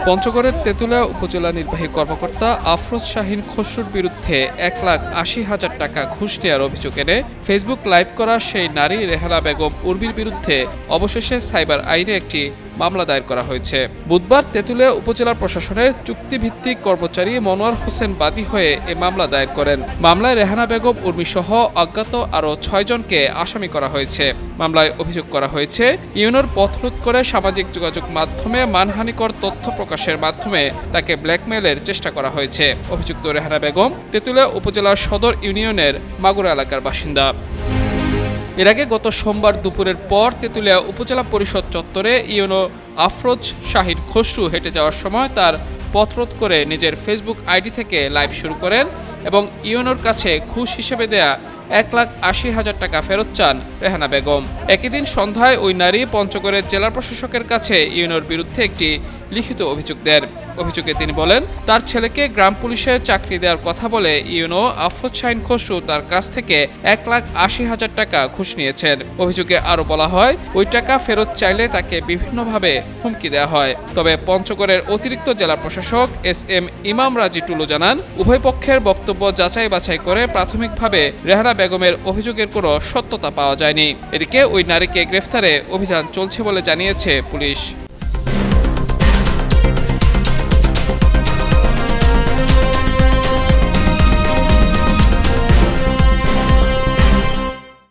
পঞ্চগড়ের তেঁতুলিয়া উপজেলা নির্বাহী কর্মকর্তা আফরোজ শাহিন খসরুর বিরুদ্ধে 1,80,000 টাকা ঘুষ নেওয়ার অভিযোগ এনে ফেসবুক লাইভ করা সেই নারী রেহানা বেগম উর্মির বিরুদ্ধে অবশেষে সাইবার আইনে একটি মামলা দায়ের করা হয়েছে। বুধবার তেঁতুলিয়া উপজেলা প্রশাসনের চুক্তিভিত্তিক কর্মচারী মনোয়ার হোসেন বাদী হয়ে এ মামলা দায়ের করেন। মামলায় রেহানা বেগম উর্মি সহ অজ্ঞাত আরও 6 জনকে আসামি করা হয়েছে। মামলায় অভিযোগ করা হয়েছে, ইউনোর পথরোধ করে সামাজিক যোগাযোগ মাধ্যমে মানহানিকর তথ্য প্রকাশের মাধ্যমে তাকে ব্ল্যাকমেইলের চেষ্টা করা হয়েছে। অভিযুক্ত রেহানা বেগম তেঁতুলিয়া উপজেলার সদর ইউনিয়নের মাগুরা এলাকার বাসিন্দা। এর আগে গত সোমবার দুপুরের পর তেঁতুলিয়া উপজেলা পরিষদ চত্বরে ইউনো আফরোজ শাহিন খসরু হেঁটে যাওয়ার সময় তার পথরোধ করে নিজের ফেসবুক আইডি থেকে লাইভ শুরু করেন এবং ইউনোর কাছে ঘুষ হিসেবে দেয়া 1,80,000 টাকা ফেরত চান রেহানা বেগম। একই দিন সন্ধ্যায় ওই নারী পঞ্চগড়ের জেলা প্রশাসকের কাছে ইউনোর বিরুদ্ধে একটি লিখিত অভিযোগ দেন। অভিযোগে তিনি বলেন, তার ছেলেকে গ্রাম পুলিশে চাকরি দেওয়ার কথা বলে ইউনো আফরোজ শাহিন খসরু তার কাছ থেকে 1,80,000 টাকা ঘুষ নিয়েছেন। অভিযোগে আরও বলা হয়, ওই টাকা ফেরত চাইলে তাকে বিভিন্নভাবে হুমকি দেওয়া হয়। তবে পঞ্চগড়ের অতিরিক্ত জেলা প্রশাসক SM ইমাম রাজি টুলু জানান, উভয় পক্ষের বক্তব্য যাচাই বাছাই করে প্রাথমিকভাবে রেহানা বেগমের অভিযোগের কোনো সত্যতা পাওয়া যায়নি। এদিকে ওই নারীকে গ্রেফতারে অভিযান চলছে বলে জানিয়েছে পুলিশ।